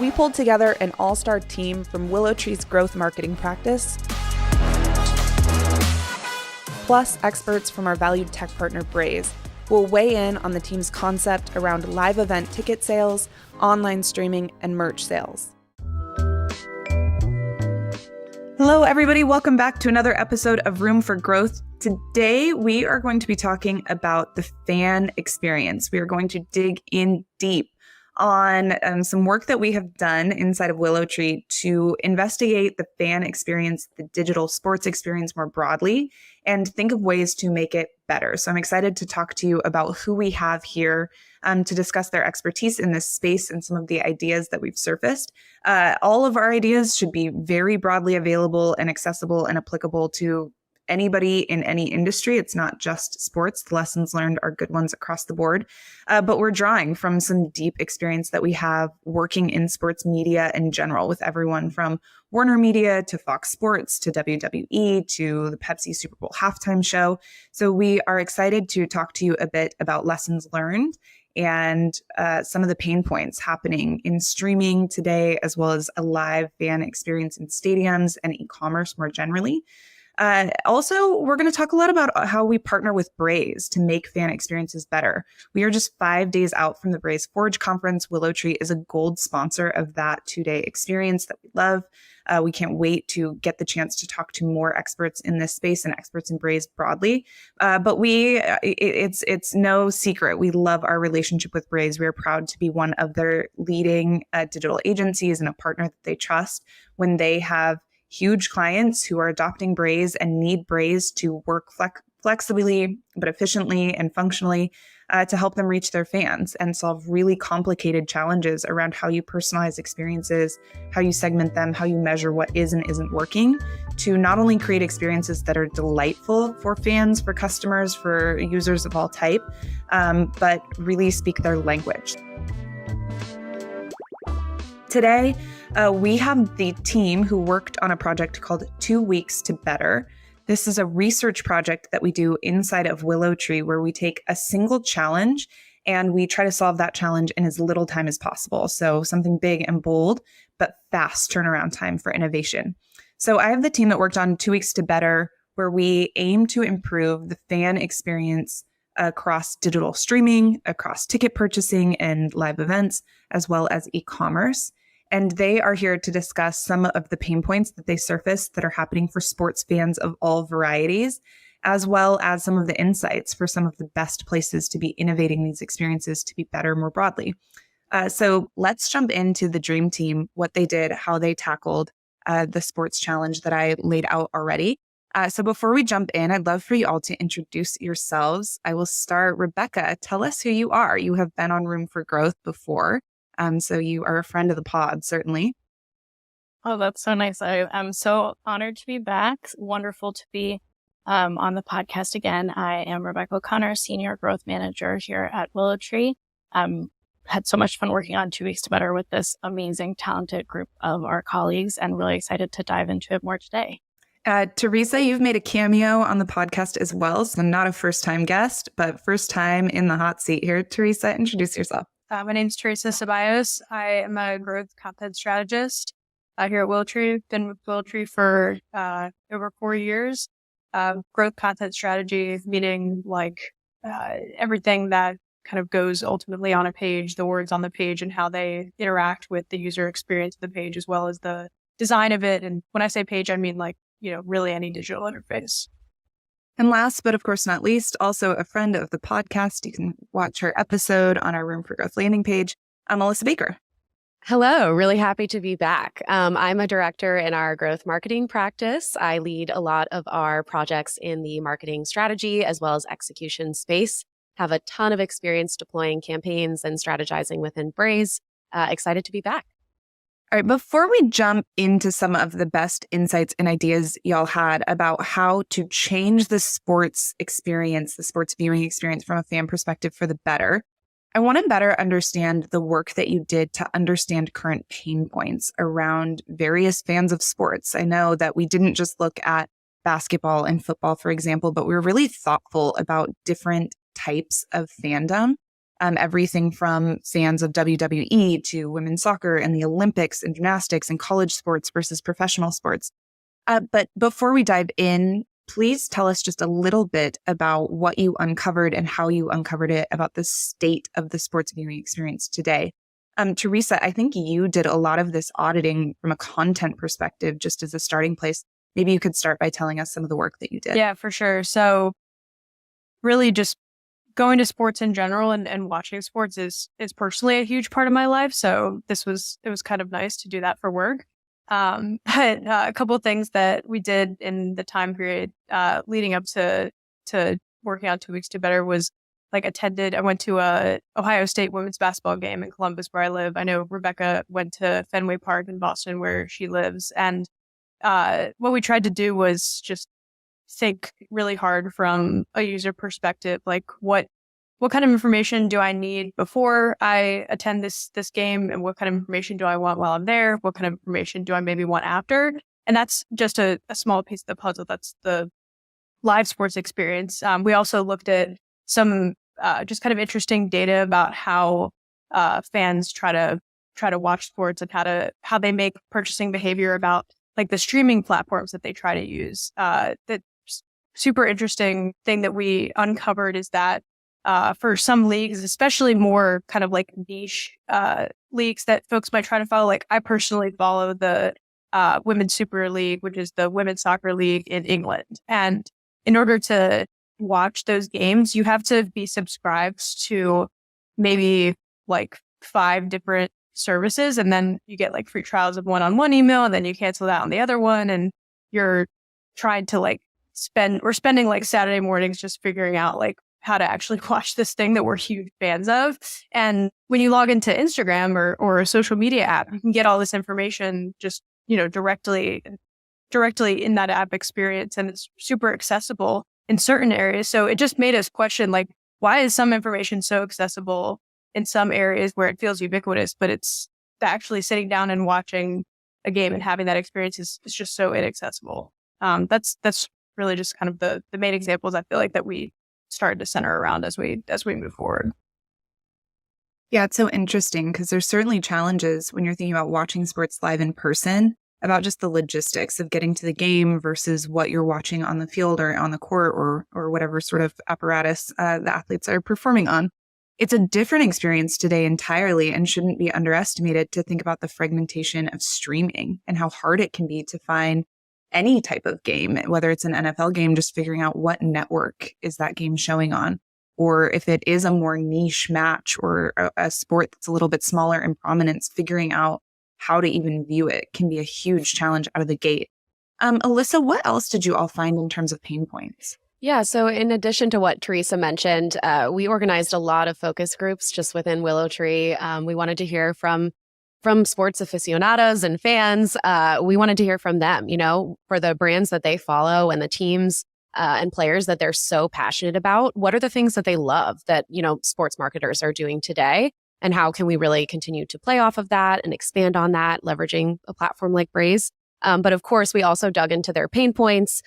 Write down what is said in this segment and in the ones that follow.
we pulled together an all-star team from WillowTree's growth marketing practice, plus experts from our valued tech partner Braze, who will weigh in on the team's concept around live event ticket sales, online streaming, and merch sales. Hello, everybody. Welcome back to another episode of Room for Growth. Today, we are going to be talking about the fan experience. We are going to dig in deep on some work that we have done inside of WillowTree to investigate the fan experience, the digital sports experience more broadly, and think of ways to make it better. So I'm excited to talk to you about who we have here to discuss their expertise in this space and some of the ideas that we've surfaced. All of our ideas should be very broadly available and accessible and applicable to anybody in any industry. It's not just sports. The lessons learned are good ones across the board. But we're drawing from some deep experience that we have working in sports media in general, with everyone from Warner Media to Fox Sports to WWE to the Pepsi Super Bowl halftime show. So we are excited to talk to you a bit about lessons learned and some of the pain points happening in streaming today, as well as a live fan experience in stadiums and e-commerce more generally. Also, we're going to talk a lot about how we partner with Braze to make fan experiences better. We are just 5 days out from the Braze Forge conference. WillowTree is a gold sponsor of that 2-day experience that we love. We can't wait to get the chance to talk to more experts in this space and experts in Braze broadly. But it's no secret. We love our relationship with Braze. We are proud to be one of their leading digital agencies and a partner that they trust when they have huge clients who are adopting Braze and need Braze to work flexibly, but efficiently and functionally to help them reach their fans and solve really complicated challenges around how you personalize experiences, how you segment them, how you measure what is and isn't working, to not only create experiences that are delightful for fans, for customers, for users of all type, but really speak their language. Today, we have the team who worked on a project called 2 Weeks to Better. This is a research project that we do inside of WillowTree, where we take a single challenge and we try to solve that challenge in as little time as possible. So something big and bold, but fast turnaround time for innovation. So I have the team that worked on 2 Weeks to Better, where we aim to improve the fan experience across digital streaming, across ticket purchasing and live events, as well as e-commerce. And they are here to discuss some of the pain points that they surfaced that are happening for sports fans of all varieties, as well as some of the insights for some of the best places to be innovating these experiences to be better more broadly. So let's jump into the dream team, what they did, how they tackled the sports challenge that I laid out already. So before we jump in, I'd love for you all to introduce yourselves. I will start. Rebecca, tell us who you are. You have been on Room for Growth before. So you are a friend of the pod, certainly. Oh, that's so nice. I'm so honored to be back. Wonderful to be on the podcast again. I am Rebecca O'Connor, Senior Growth Manager here at WillowTree. Had so much fun working on 2 Weeks to Better with this amazing, talented group of our colleagues, and really excited to dive into it more today. Teresa, you've made a cameo on the podcast as well. So not a first-time guest, but first time in the hot seat here. Teresa, introduce yourself. My name is Teresa Ceballos. I am a growth content strategist here at WillowTree. Been with WillowTree for over 4 years. Growth content strategy, meaning everything that kind of goes ultimately on a page, the words on the page and how they interact with the user experience of the page, as well as the design of it. And when I say page, I mean really any digital interface. And last, but of course not least, also a friend of the podcast. You can watch her episode on our Room for Growth landing page. I'm Melissa Baker. Hello, really happy to be back. I'm a director in our growth marketing practice. I lead a lot of our projects in the marketing strategy as well as execution space. Have a ton of experience deploying campaigns and strategizing within Braze. Excited to be back. All right, before we jump into some of the best insights and ideas y'all had about how to change the sports experience, the sports viewing experience from a fan perspective for the better, I want to better understand the work that you did to understand current pain points around various fans of sports. I know that we didn't just look at basketball and football, for example, but we were really thoughtful about different types of fandom everything from fans of WWE to women's soccer and the Olympics and gymnastics and college sports versus professional sports. But before we dive in, please tell us just a little bit about what you uncovered and how you uncovered it about the state of the sports viewing experience today. Teresa, I think you did a lot of this auditing from a content perspective, just as a starting place. Maybe you could start by telling us some of the work that you did. Yeah, for sure. So really just going to sports in general and watching sports is personally a huge part of my life. So it was kind of nice to do that for work. But a couple of things that we did in the time period leading up to working on 2 Weeks to Better was I went to a Ohio State women's basketball game in Columbus where I live. I know Rebecca went to Fenway Park in Boston where she lives. And what we tried to do was just think really hard from a user perspective, like what kind of information do I need before I attend this game, and what kind of information do I want while I'm there? What kind of information do I maybe want after? And that's just a small piece of the puzzle. That's the live sports experience. We also looked at some just kind of interesting data about how fans try to watch sports and how they make purchasing behavior about like the streaming platforms that they try to use. The super interesting thing that we uncovered is that for some leagues, especially more kind of like niche leagues that folks might try to follow, like I personally follow the Women's Super League, which is the women's soccer league in England. And in order to watch those games, you have to be subscribed to maybe like 5 different services, and then you get like free trials of one on one email, and then you cancel that on the other one, and you're trying to like spending like Saturday mornings just figuring out like how to actually watch this thing that we're huge fans of. And when you log into Instagram or a social media app, you can get all this information just, directly in that app experience, and it's super accessible in certain areas. So it just made us question, like, why is some information so accessible in some areas where it feels ubiquitous, but it's actually sitting down and watching a game and having that experience is just so inaccessible. That's really just kind of the main examples I feel like that we started to center around as we move forward. Yeah, it's so interesting because there's certainly challenges when you're thinking about watching sports live in person, about just the logistics of getting to the game versus what you're watching on the field or on the court or whatever sort of apparatus the athletes are performing on. It's a different experience today entirely, and shouldn't be underestimated to think about the fragmentation of streaming and how hard it can be to find any type of game, whether it's an NFL game, just figuring out what network is that game showing on, or if it is a more niche match or a sport that's a little bit smaller in prominence, figuring out how to even view it can be a huge challenge out of the gate. Alyssa, what else did you all find in terms of pain points? Yeah, so in addition to what Teresa mentioned, we organized a lot of focus groups just within Willow Tree. We wanted to hear from sports aficionados and fans. We wanted to hear from them, for the brands that they follow and the teams and players that they're so passionate about. What are the things that they love that, sports marketers are doing today? And how can we really continue to play off of that and expand on that, leveraging a platform like Braze? But of course, we also dug into their pain points.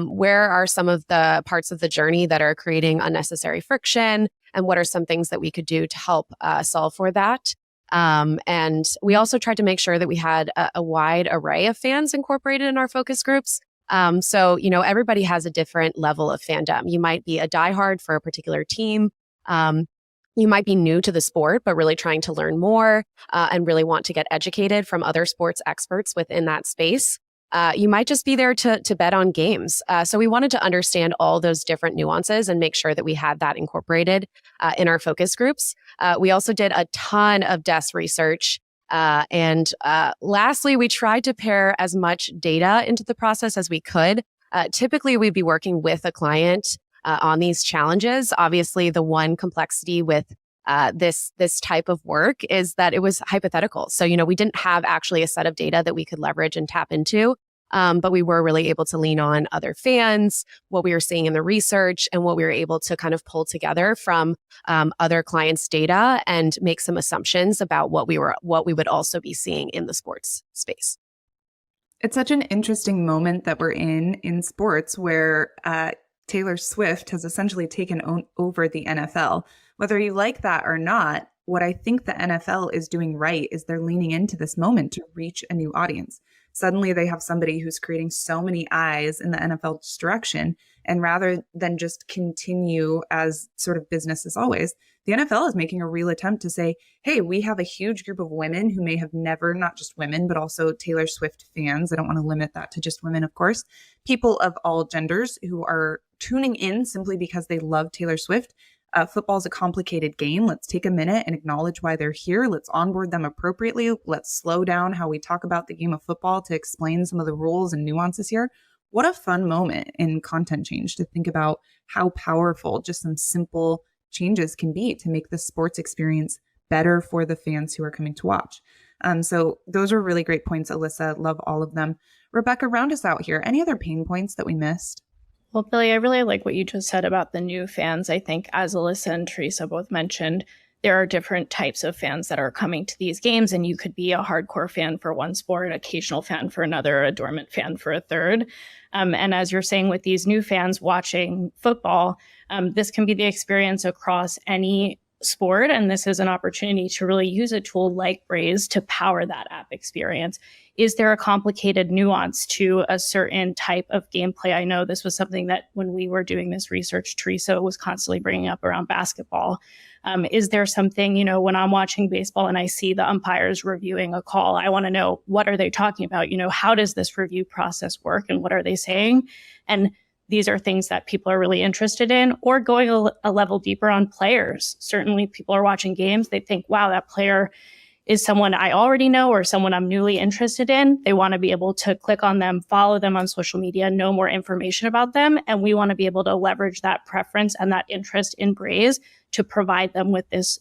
Where are some of the parts of the journey that are creating unnecessary friction? And what are some things that we could do to help solve for that? And we also tried to make sure that we had a wide array of fans incorporated in our focus groups. So, everybody has a different level of fandom. You might be a diehard for a particular team. You might be new to the sport, but really trying to learn more and really want to get educated from other sports experts within that space. You might just be there to bet on games. So we wanted to understand all those different nuances and make sure that we had that incorporated in our focus groups. We also did a ton of desk research. And lastly, we tried to pair as much data into the process as we could. Typically, we'd be working with a client on these challenges. Obviously, the one complexity with this type of work is that it was hypothetical. So, we didn't have actually a set of data that we could leverage and tap into, but we were really able to lean on other fans, what we were seeing in the research, and what we were able to kind of pull together from other clients' data and make some assumptions about what we would also be seeing in the sports space. It's such an interesting moment that we're in sports where Taylor Swift has essentially taken over the NFL, Whether you like that or not, what I think the NFL is doing right is they're leaning into this moment to reach a new audience. Suddenly they have somebody who's creating so many eyes in the NFL's direction. And rather than just continue as sort of business as always, the NFL is making a real attempt to say, hey, we have a huge group of women who may have never, not just women, but also Taylor Swift fans. I don't want to limit that to just women, of course, people of all genders who are tuning in simply because they love Taylor Swift. Football is a complicated game. Let's take a minute and acknowledge why they're here. Let's onboard them appropriately. Let's slow down how we talk about the game of football to explain some of the rules and nuances here. What a fun moment in content change to think about how powerful just some simple changes can be to make the sports experience better for the fans who are coming to watch. So those are really great points, Alyssa. Love all of them. Rebecca, round us out here. Any other pain points that we missed? Well, Billy, I really like what you just said about the new fans. I think, as Alyssa and Teresa both mentioned, there are different types of fans that are coming to these games, and you could be a hardcore fan for one sport, an occasional fan for another, a dormant fan for a third. And as you're saying, with these new fans watching football, this can be the experience across any sport. And this is an opportunity to really use a tool like Braze to power that app experience. Is there a complicated nuance to a certain type of gameplay? I know this was something that when we were doing this research, Teresa was constantly bringing up around basketball. Is there something, when I'm watching baseball and I see the umpires reviewing a call, I want to know, what are they talking about? How does this review process work and what are they saying? And these are things that people are really interested in, or going a level deeper on players. Certainly people are watching games. They think, wow, that player is someone I already know or someone I'm newly interested in. They want to be able to click on them, follow them on social media, know more information about them. And we want to be able to leverage that preference and that interest in Braze to provide them with this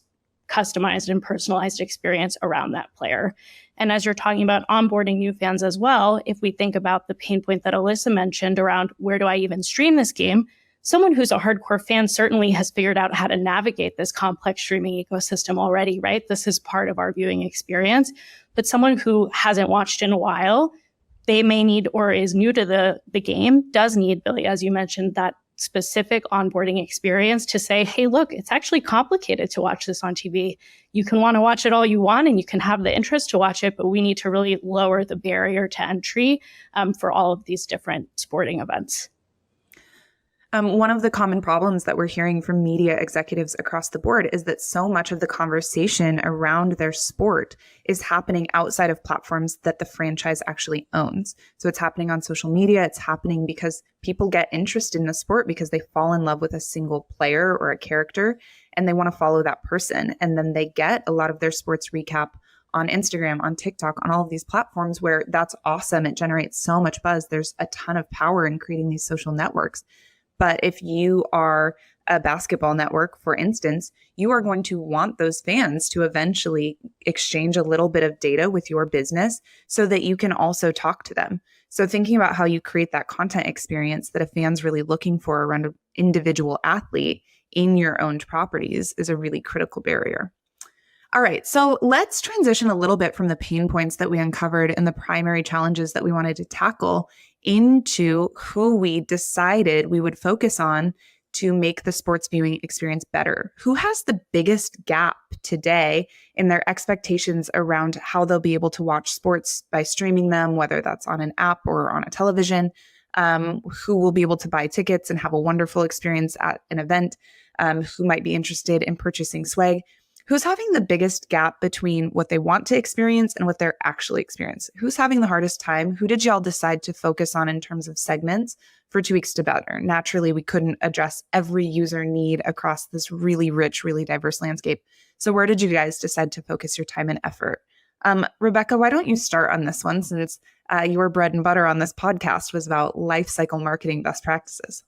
customized and personalized experience around that player. And as you're talking about onboarding new fans as well, if we think about the pain point that Alyssa mentioned around where do I even stream this game, someone who's a hardcore fan certainly has figured out how to navigate this complex streaming ecosystem already, right? This is part of our viewing experience. But someone who hasn't watched in a while, they may need, or is new to the game, does need, Billy, as you mentioned, that specific onboarding experience to say, hey, look, it's actually complicated to watch this on TV. You can want to watch it all you want and you can have the interest to watch it, but we need to really lower the barrier to entry for all of these different sporting events. One of the common problems that we're hearing from media executives across the board is that so much of the conversation around their sport is happening outside of platforms that the franchise actually owns. So it's happening on social media. It's happening because people get interested in the sport because they fall in love with a single player or a character and they want to follow that person. And then they get a lot of their sports recap on Instagram, on TikTok, on all of these platforms where that's awesome. It generates so much buzz. There's a ton of power in creating these social networks. But if you are a basketball network, for instance, you are going to want those fans to eventually exchange a little bit of data with your business so that you can also talk to them. So thinking about how you create that content experience that a fan's really looking for around an individual athlete in your owned properties is a really critical barrier. All right, so let's transition a little bit from the pain points that we uncovered and the primary challenges that we wanted to tackle into who we decided we would focus on to make the sports viewing experience better. Who has the biggest gap today in their expectations around how they'll be able to watch sports by streaming them, whether that's on an app or on a television? Who will be able to buy tickets and have a wonderful experience at an event? Who might be interested in purchasing swag? Who's having the biggest gap between what they want to experience and what they're actually experiencing? Who's having the hardest time? Who did y'all decide to focus on in terms of segments for 2 weeks to better? Naturally, we couldn't address every user need across this really rich, really diverse landscape. So where did you guys decide to focus your time and effort? Rebecca, why don't you start on this one, since your bread and butter on this podcast was about lifecycle marketing best practices?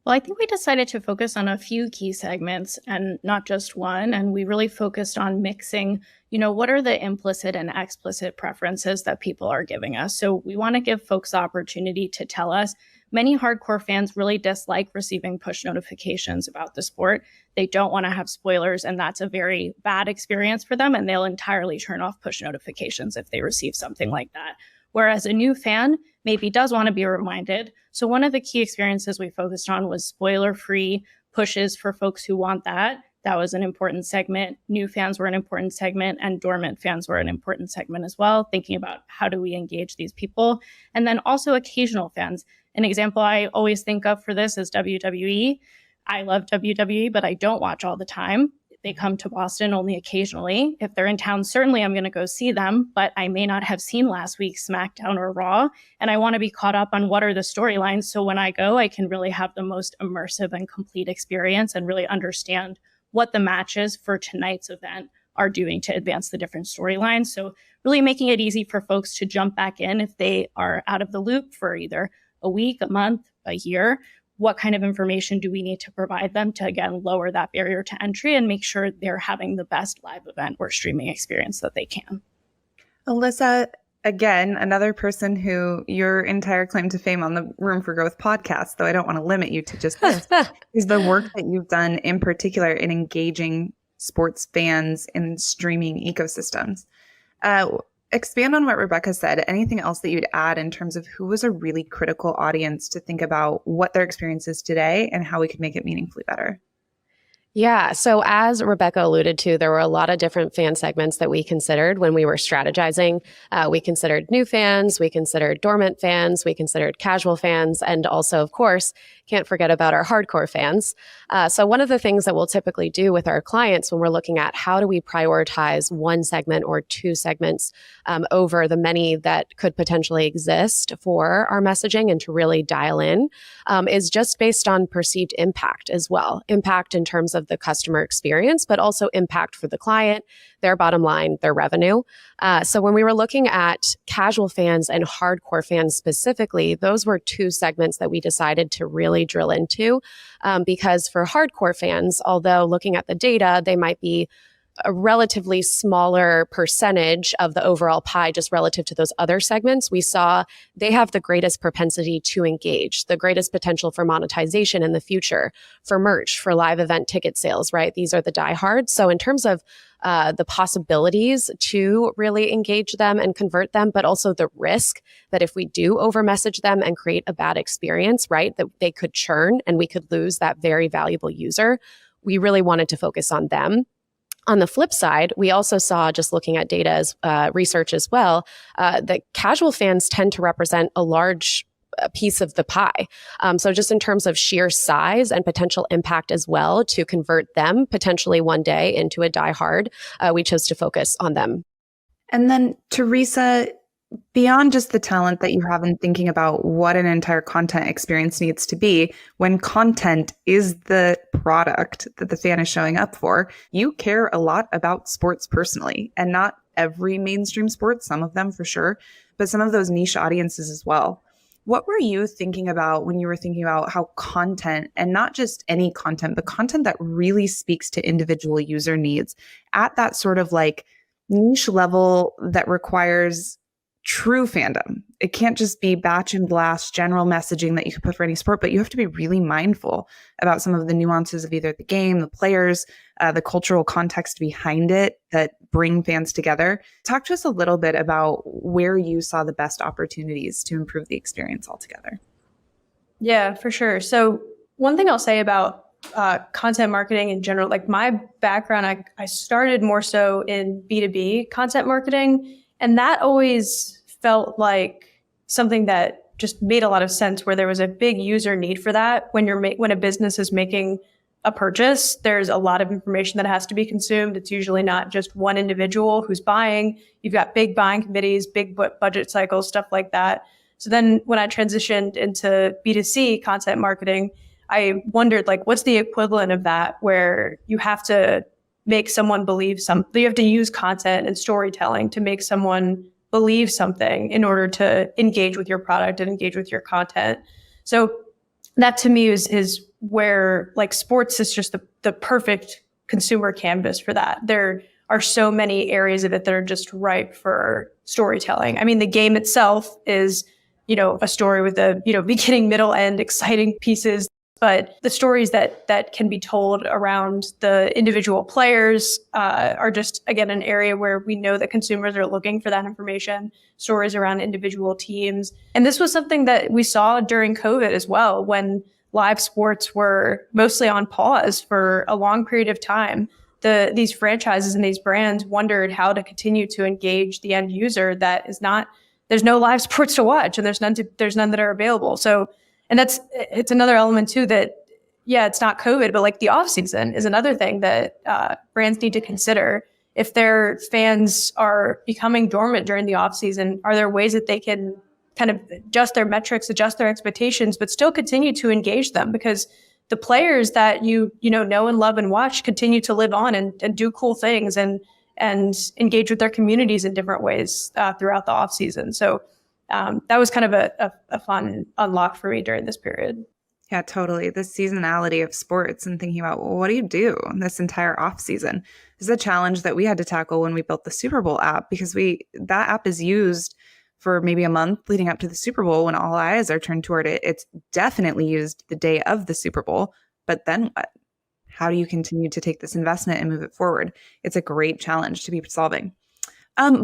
Well, I think we decided to focus on a few key segments and not just one. And we really focused on mixing, what are the implicit and explicit preferences that people are giving us? So we want to give folks the opportunity to tell us. Many hardcore fans really dislike receiving push notifications about the sport. They don't want to have spoilers, and that's a very bad experience for them. And they'll entirely turn off push notifications if they receive something like that. Whereas a new fan maybe does want to be reminded. So one of the key experiences we focused on was spoiler-free pushes for folks who want that. That was an important segment. New fans were an important segment, and dormant fans were an important segment as well, thinking about how do we engage these people. And then also occasional fans. An example I always think of for this is WWE. I love WWE, but I don't watch all the time. They come to Boston only occasionally. If they're in town, certainly I'm going to go see them, but I may not have seen last week's SmackDown or Raw. And I want to be caught up on what are the storylines. So when I go, I can really have the most immersive and complete experience and really understand what the matches for tonight's event are doing to advance the different storylines. So really making it easy for folks to jump back in if they are out of the loop for either a week, a month, a year. What kind of information do we need to provide them to, again, lower that barrier to entry and make sure they're having the best live event or streaming experience that they can? Alyssa, again, another person who your entire claim to fame on the Room for Growth podcast, though I don't want to limit you to just this, is the work that you've done in particular in engaging sports fans in streaming ecosystems. Expand on what Rebecca said. Anything else that you'd add in terms of who was a really critical audience to think about what their experience is today and how we could make it meaningfully better? Yeah. So as Rebecca alluded to, there were a lot of different fan segments that we considered when we were strategizing. We considered new fans, we considered dormant fans, we considered casual fans, and also, of course, can't forget about our hardcore fans. So one of the things that we'll typically do with our clients when we're looking at how do we prioritize one segment or two segments over the many that could potentially exist for our messaging and to really dial in is just based on perceived impact as well. Impact in terms of the customer experience, but also impact for the client, their bottom line, their revenue. So when we were looking at casual fans and hardcore fans specifically, those were two segments that we decided to really drill into because for hardcore fans, although looking at the data, they might be a relatively smaller percentage of the overall pie just relative to those other segments, we saw they have the greatest propensity to engage, the greatest potential for monetization in the future, for merch, for live event ticket sales, right? These are the diehards. So in terms of the possibilities to really engage them and convert them, but also the risk that if we do over message them and create a bad experience, right, that they could churn and we could lose that very valuable user, we really wanted to focus on them. On the flip side, we also saw, just looking at data as research as well, that casual fans tend to represent a large piece of the pie. So just in terms of sheer size and potential impact as well to convert them potentially one day into a diehard, we chose to focus on them. And then Teresa, beyond just the talent that you have in thinking about what an entire content experience needs to be, when content is the product that the fan is showing up for, you care a lot about sports personally, and not every mainstream sport, some of them for sure, but some of those niche audiences as well. What were you thinking about when you were thinking about how content, and not just any content, but content that really speaks to individual user needs at that sort of like niche level that requires true fandom? It can't just be batch and blast general messaging that you can put for any sport, but you have to be really mindful about some of the nuances of either the game, the players, the cultural context behind it that bring fans together. Talk to us a little bit about where you saw the best opportunities to improve the experience altogether. Yeah, for sure. So one thing I'll say about content marketing in general, like my background, I started more so in B2B content marketing. And that always felt like something that just made a lot of sense, where there was a big user need for that. When a business is making a purchase, there's a lot of information that has to be consumed. It's usually not just one individual who's buying. You've got big buying committees, big budget cycles, stuff like that. So then when I transitioned into B2C content marketing, I wondered, like, what's the equivalent of that, where you have to make someone believe something. You have to use content and storytelling to make someone believe something in order to engage with your product and engage with your content. So that to me is where, like, sports is just the perfect consumer canvas for that. There are so many areas of it that are just ripe for storytelling. I mean, the game itself is, a story with a, beginning, middle, end, exciting pieces. But the stories that can be told around the individual players are just, again, an area where we know that consumers are looking for that information, stories around individual teams. And this was something that we saw during COVID as well, when live sports were mostly on pause for a long period of time, these franchises and these brands wondered how to continue to engage the end user that is not, there's no live sports to watch, and there's none that are available. So, and it's another element too that, yeah, it's not COVID, but like the off season is another thing that brands need to consider. If their fans are becoming dormant during the off season, are there ways that they can kind of adjust their metrics, adjust their expectations, but still continue to engage them? Because the players that you know and love and watch continue to live on and do cool things and engage with their communities in different ways throughout the off season. So that was kind of a fun unlock for me during this period. Yeah, totally. The seasonality of sports and thinking about, well, what do you do this entire off season? This is a challenge that we had to tackle when we built the Super Bowl app, because that app is used for maybe a month leading up to the Super Bowl when all eyes are turned toward it. It's definitely used the day of the Super Bowl, but then what? How do you continue to take this investment and move it forward? It's a great challenge to be solving.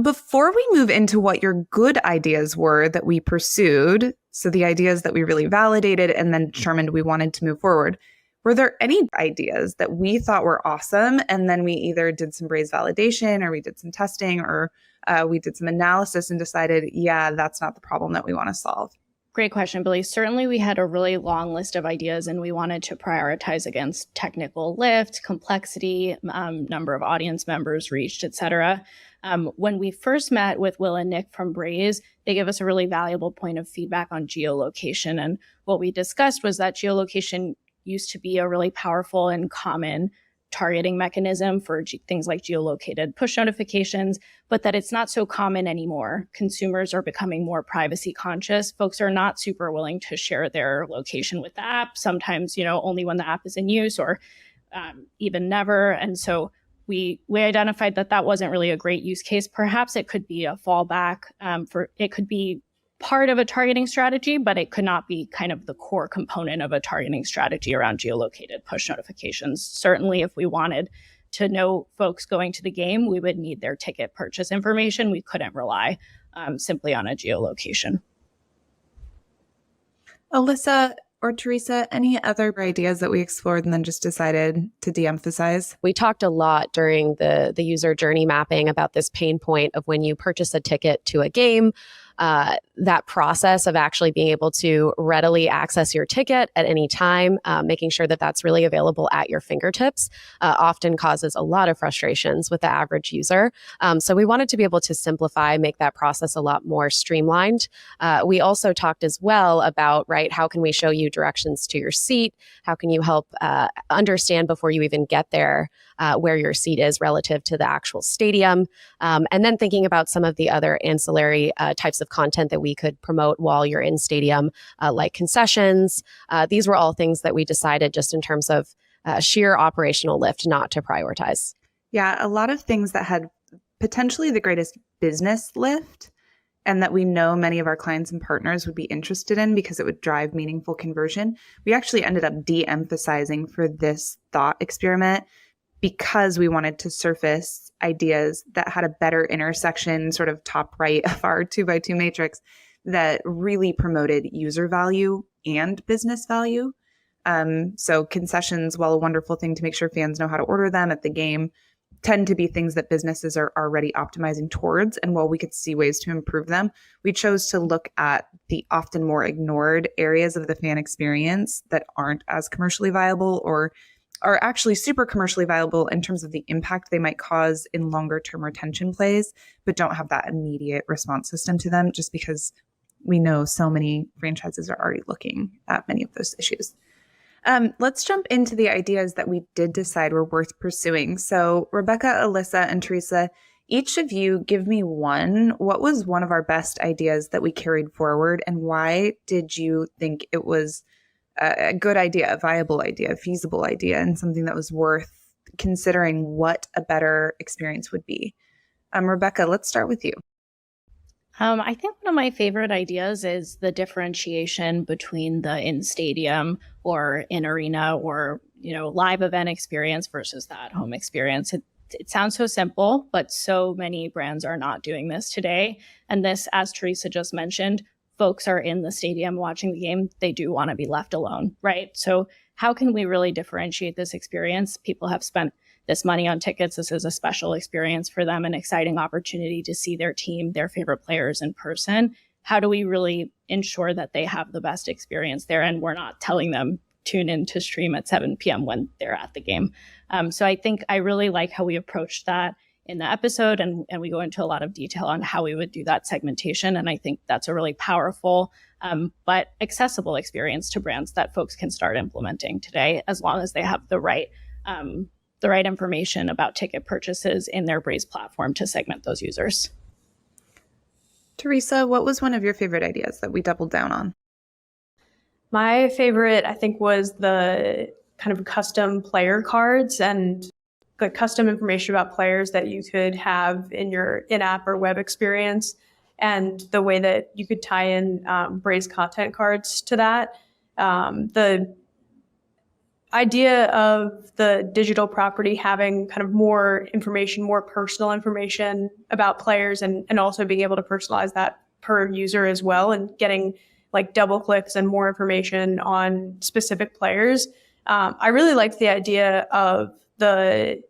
Before we move into what your good ideas were that we pursued, so the ideas that we really validated and then determined we wanted to move forward, were there any ideas that we thought were awesome and then we either did some Braze validation or we did some testing or we did some analysis and decided, yeah, that's not the problem that we want to solve? Great question, Billy. Certainly, we had a really long list of ideas and we wanted to prioritize against technical lift, complexity, number of audience members reached, et cetera. When we first met with Will and Nick from Braze, they gave us a really valuable point of feedback on geolocation. And what we discussed was that geolocation used to be a really powerful and common targeting mechanism for things like geolocated push notifications, but that it's not so common anymore. Consumers are becoming more privacy conscious. Folks are not super willing to share their location with the app, sometimes, only when the app is in use or even never. And so we identified that wasn't really a great use case. Perhaps it could be a fallback it could be part of a targeting strategy, but it could not be kind of the core component of a targeting strategy around geolocated push notifications. Certainly, if we wanted to know folks going to the game, we would need their ticket purchase information. We couldn't rely simply on a geolocation. Alyssa or Teresa, any other ideas that we explored and then just decided to de-emphasize? We talked a lot during the user journey mapping about this pain point of when you purchase a ticket to a game, that process of actually being able to readily access your ticket at any time, making sure that that's really available at your fingertips, often causes a lot of frustrations with the average user. So we wanted to be able to simplify, make that process a lot more streamlined. We also talked as well about, how can we show you directions to your seat? How can you help understand before you even get there where your seat is relative to the actual stadium? And then thinking about some of the other ancillary types of content that we could promote while you're in stadium, like concessions. These were all things that we decided just in terms of sheer operational lift not to prioritize. Yeah, a lot of things that had potentially the greatest business lift and that we know many of our clients and partners would be interested in because it would drive meaningful conversion. We actually ended up de-emphasizing for this thought experiment because we wanted to surface ideas that had a better intersection, sort of top right of our 2x2 matrix, that really promoted user value and business value. So concessions, while a wonderful thing to make sure fans know how to order them at the game, tend to be things that businesses are already optimizing towards. And while we could see ways to improve them, we chose to look at the often more ignored areas of the fan experience that aren't as commercially viable or are actually super commercially viable in terms of the impact they might cause in longer term retention plays, but don't have that immediate response system to them, just because we know so many franchises are already looking at many of those issues. Let's jump into the ideas that we did decide were worth pursuing. So Rebecca, Alyssa, and Teresa, each of you give me one. What was one of our best ideas that we carried forward, and why did you think it was a good idea, a viable idea, a feasible idea, and something that was worth considering what a better experience would be? Rebecca, let's start with you. I think one of my favorite ideas is the differentiation between the in-stadium or in-arena or, live event experience versus the at-home experience. It sounds so simple, but so many brands are not doing this today. And this, as Teresa just mentioned, folks are in the stadium watching the game, they do want to be left alone, right? So how can we really differentiate this experience? People have spent this money on tickets. This is a special experience for them, an exciting opportunity to see their team, their favorite players in person. How do we really ensure that they have the best experience there? And we're not telling them tune in to stream at 7 p.m. when they're at the game. So I think I really like how we approached that in the episode, and we go into a lot of detail on how we would do that segmentation. And I think that's a really powerful but accessible experience to brands that folks can start implementing today, as long as they have the right information about ticket purchases in their Braze platform to segment those users. Teresa, what was one of your favorite ideas that we doubled down on? My favorite, I think, was the kind of custom player cards and the custom information about players that you could have in your in-app or web experience, and the way that you could tie in Braze content cards to that. The idea of the digital property having kind of more information, more personal information about players, and also being able to personalize that per user as well, and getting like double clicks and more information on specific players. I really liked the idea of the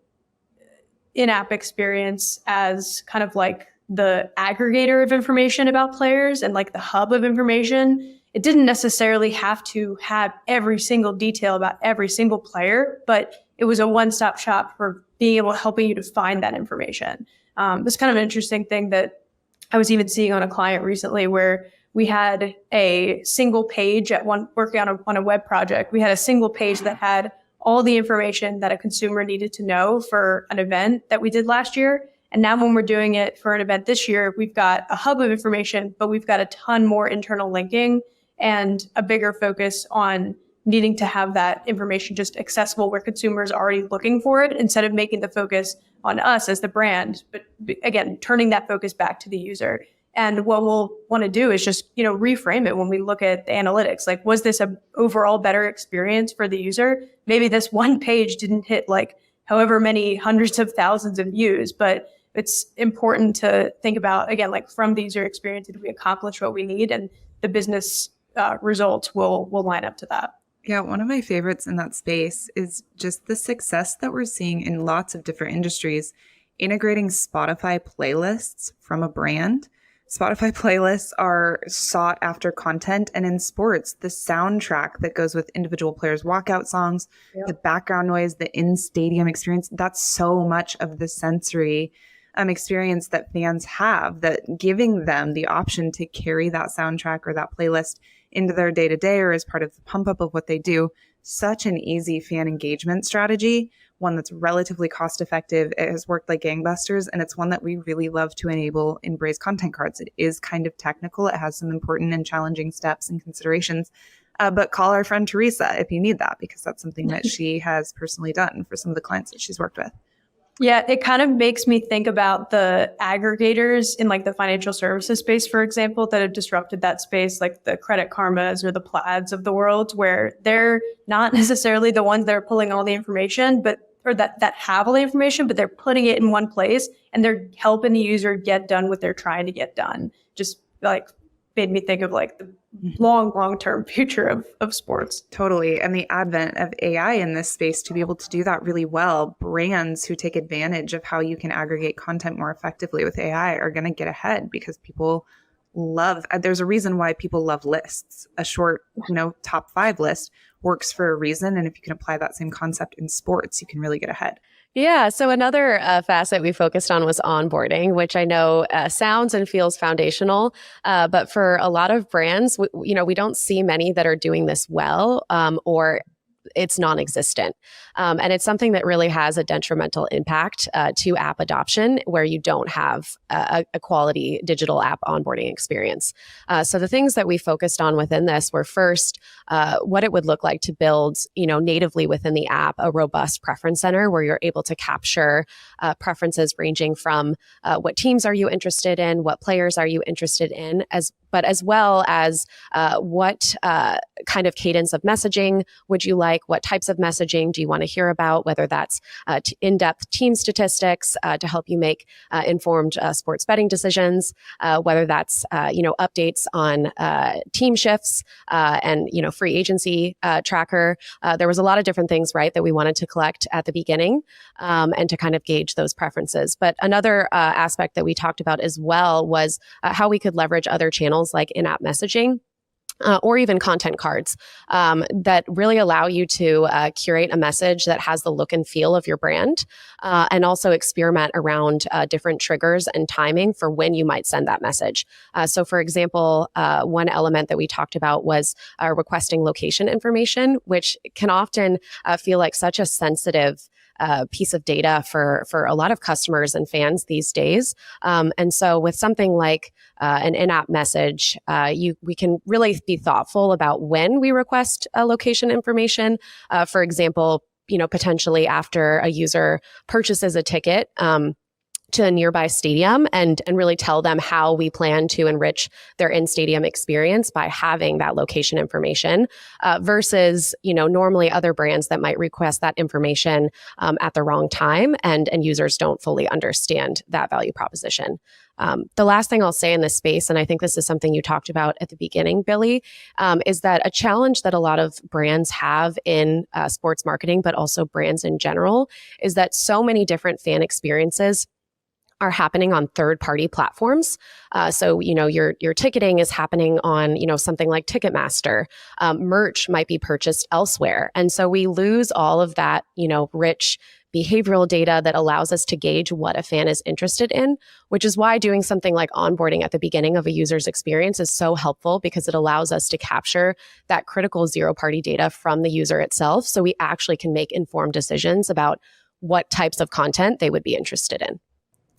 in-app experience as kind of like the aggregator of information about players and like the hub of information. It didn't necessarily have to have every single detail about every single player, but it was a one-stop shop for being able to helping you to find that information. This kind of an interesting thing that I was even seeing on a client recently, where we had a single page working on a web project. We had a single page that had all the information that a consumer needed to know for an event that we did last year. And now when we're doing it for an event this year, we've got a hub of information, but we've got a ton more internal linking and a bigger focus on needing to have that information just accessible where consumers are already looking for it, instead of making the focus on us as the brand, but again, turning that focus back to the user. And what we'll want to do is just, reframe it when we look at the analytics. Like, was this an overall better experience for the user? Maybe this one page didn't hit like however many hundreds of thousands of views, but it's important to think about, again, like from the user experience, did we accomplish what we need? And the business results will line up to that. Yeah, one of my favorites in that space is just the success that we're seeing in lots of different industries, integrating Spotify playlists from a brand. Spotify playlists are sought after content, and in sports, the soundtrack that goes with individual players' walkout songs, the background noise, the in-stadium experience, that's so much of the sensory experience that fans have, that giving them the option to carry that soundtrack or that playlist into their day-to-day or as part of the pump up of what they do. Such an easy fan engagement strategy, one that's relatively cost effective. It has worked like gangbusters, and it's one that we really love to enable in Braze content cards. It is kind of technical. It has some important and challenging steps and considerations, but call our friend Teresa if you need that, because that's something that she has personally done for some of the clients that she's worked with. Yeah, it kind of makes me think about the aggregators in like the financial services space, for example, that have disrupted that space, like the Credit Karmas or the Plaids of the world, where they're not necessarily the ones that are pulling all the information, or that have all the information, but they're putting it in one place and they're helping the user get done what they're trying to get done. Just like made me think of like the long-term future of sports. Totally. And the advent of AI in this space to be able to do that really well. Brands who take advantage of how you can aggregate content more effectively with AI are going to get ahead, because people there's a reason why people love lists. A short, top 5 list works for a reason. And if you can apply that same concept in sports, you can really get ahead. Yeah. So another facet we focused on was onboarding, which I know sounds and feels foundational. But for a lot of brands, we don't see many that are doing this well, or it's non-existent. And it's something that really has a detrimental impact to app adoption, where you don't have a quality digital app onboarding experience. So the things that we focused on within this were first, what it would look like to build, natively within the app, a robust preference center where you're able to capture preferences ranging from what teams are you interested in, what players are you interested in, but as well as what kind of cadence of messaging would you like, like? What types of messaging do you want to hear about? Whether that's in-depth team statistics to help you make informed sports betting decisions, whether that's updates on team shifts and free agency tracker. There was a lot of different things, right, that we wanted to collect at the beginning and to kind of gauge those preferences. But another aspect that we talked about as well was how we could leverage other channels like in-app messaging. Or even content cards that really allow you to curate a message that has the look and feel of your brand, and also experiment around different triggers and timing for when you might send that message. So for example, one element that we talked about was requesting location information, which can often feel like such a sensitive piece of data for a lot of customers and fans these days. And so with something like an in-app message, we can really be thoughtful about when we request location information. For example, potentially after a user purchases a ticket, to a nearby stadium and really tell them how we plan to enrich their in-stadium experience by having that location information versus, normally other brands that might request that information at the wrong time and users don't fully understand that value proposition. The last thing I'll say in this space, and I think this is something you talked about at the beginning, Billy, is that a challenge that a lot of brands have in sports marketing, but also brands in general, is that so many different fan experiences are happening on third-party platforms. So, your ticketing is happening on, something like Ticketmaster. Merch might be purchased elsewhere. And so we lose all of that, rich behavioral data that allows us to gauge what a fan is interested in, which is why doing something like onboarding at the beginning of a user's experience is so helpful because it allows us to capture that critical zero-party data from the user itself so we actually can make informed decisions about what types of content they would be interested in.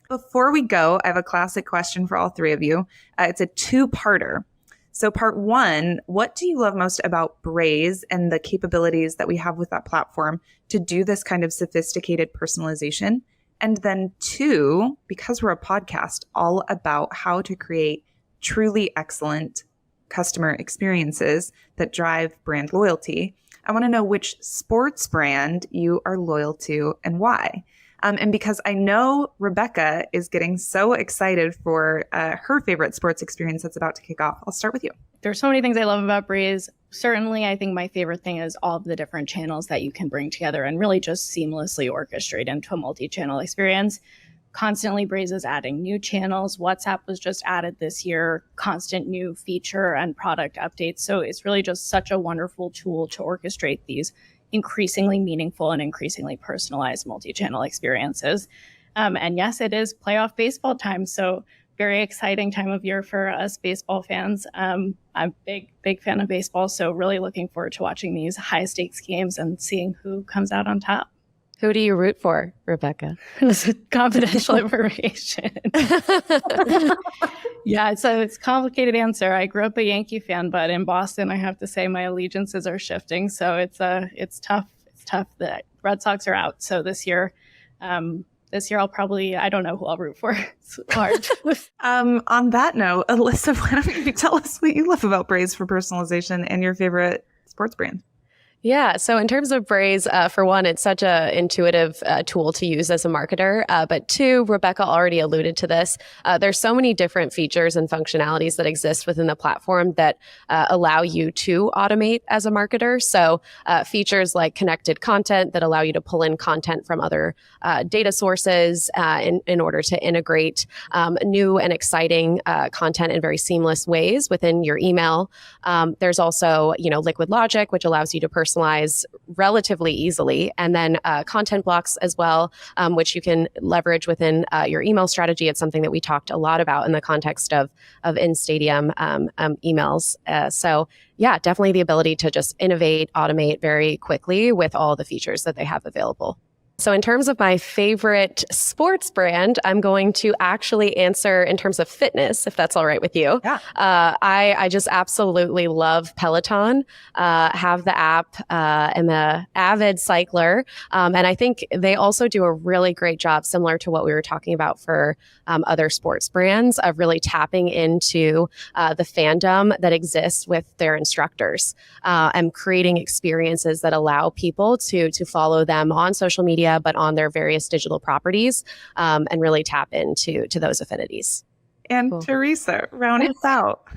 Before we go, I have a classic question for all three of you. It's a two-parter. So part one, what do you love most about Braze and the capabilities that we have with that platform to do this kind of sophisticated personalization? And then two, because we're a podcast all about how to create truly excellent customer experiences that drive brand loyalty, I want to know which sports brand you are loyal to and why. And because I know Rebecca is getting so excited for her favorite sports experience that's about to kick off, I'll start with you. There's so many things I love about Braze. Certainly, I think my favorite thing is all of the different channels that you can bring together and really just seamlessly orchestrate into a multi-channel experience. Constantly, Braze is adding new channels. WhatsApp was just added this year, constant new feature and product updates. So it's really just such a wonderful tool to orchestrate these increasingly meaningful and increasingly personalized multi-channel experiences. And yes, it is playoff baseball time. So very exciting time of year for us baseball fans. I'm a big fan of baseball. So really looking forward to watching these high stakes games and seeing who comes out on top. Who do you root for, Rebecca? This is confidential information. Yeah, it's a complicated answer. I grew up a Yankee fan, but in Boston, I have to say my allegiances are shifting. So it's tough. It's tough. The Red Sox are out. So this year I'll probably, I don't know who I'll root for. It's hard. On that note, Alyssa, why don't you tell us what you love about Braze for personalization and your favorite sports brand? Yeah. So in terms of Braze, for one, it's such a intuitive tool to use as a marketer. But two, Rebecca already alluded to this. There's so many different features and functionalities that exist within the platform that allow you to automate as a marketer. So features like connected content that allow you to pull in content from other data sources in order to integrate new and exciting content in very seamless ways within your email. There's also, Liquid Logic, which allows you to personalize relatively easily, and then content blocks as well, which you can leverage within your email strategy. It's something that we talked a lot about in the context of in-stadium emails. So yeah, definitely the ability to just innovate, automate very quickly with all the features that they have available. So in terms of my favorite sports brand, I'm going to actually answer in terms of fitness, if that's all right with you. Yeah. I just absolutely love Peloton, have the app, am a avid cycler. And I think they also do a really great job, similar to what we were talking about for other sports brands, of really tapping into the fandom that exists with their instructors and creating experiences that allow people to follow them on social media, but on their various digital properties, and really tap into those affinities. And Cool. Teresa, round us out.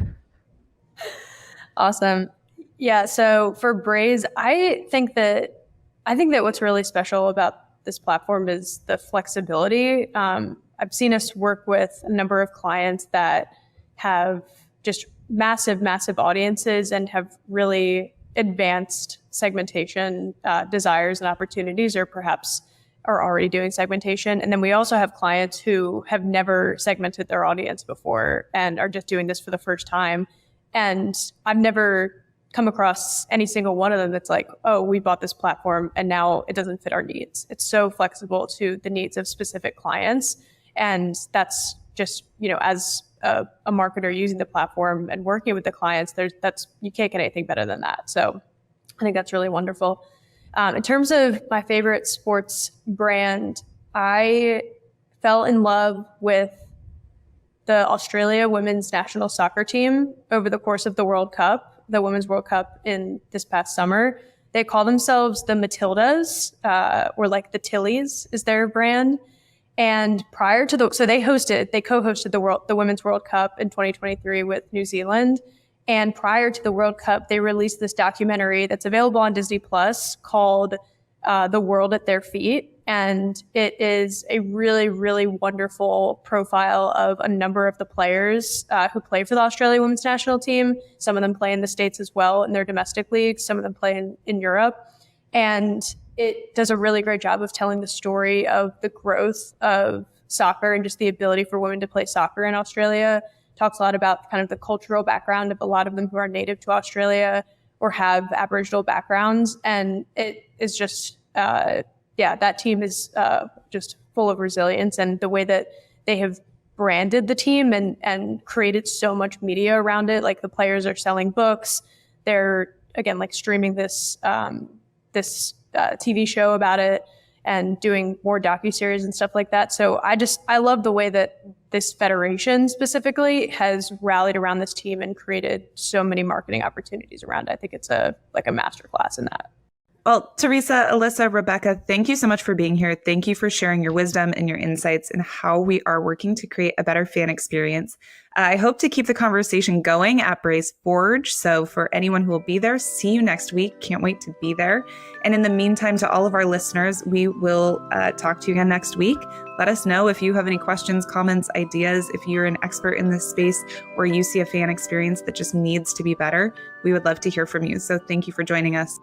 Awesome. Yeah. So for Braze, I think that what's really special about this platform is the flexibility. I've seen us work with a number of clients that have just massive audiences and have really advanced segmentation desires and opportunities, or perhaps are already doing segmentation. And then we also have clients who have never segmented their audience before and are just doing this for the first time. And I've never come across any single one of them that's like, oh, we bought this platform and now it doesn't fit our needs. It's so flexible to the needs of specific clients. And that's just, as a marketer using the platform and working with the clients, you can't get anything better than that. So I think that's really wonderful. In terms of my favorite sports brand, I fell in love with the Australia women's national soccer team over the course of the World Cup, the Women's World Cup in this past summer. They call themselves the Matildas, or like the Tillies is their brand. And prior to they co-hosted the Women's World Cup in 2023 with New Zealand. And prior to the World Cup, they released this documentary that's available on Disney Plus called The World at Their Feet. And it is a really, really wonderful profile of a number of the players who play for the Australia women's national team. Some of them play in the States as well in their domestic leagues. Some of them play in Europe. And it does a really great job of telling the story of the growth of soccer and just the ability for women to play soccer in Australia. Talks a lot about kind of the cultural background of a lot of them who are native to Australia or have Aboriginal backgrounds. And it is just, that team is just full of resilience, and the way that they have branded the team and created so much media around it. Like the players are selling books. They're, again, like streaming this TV show about it and doing more docuseries and stuff like that. So I love the way that this federation specifically has rallied around this team and created so many marketing opportunities around it. I think it's a masterclass in that. Well, Teresa, Alyssa, Rebecca, thank you so much for being here. Thank you for sharing your wisdom and your insights and how we are working to create a better fan experience. I hope to keep the conversation going at Braze Forge. So for anyone who will be there, see you next week. Can't wait to be there. And in the meantime, to all of our listeners, we will talk to you again next week. Let us know if you have any questions, comments, ideas. If you're an expert in this space or you see a fan experience that just needs to be better, we would love to hear from you. So thank you for joining us.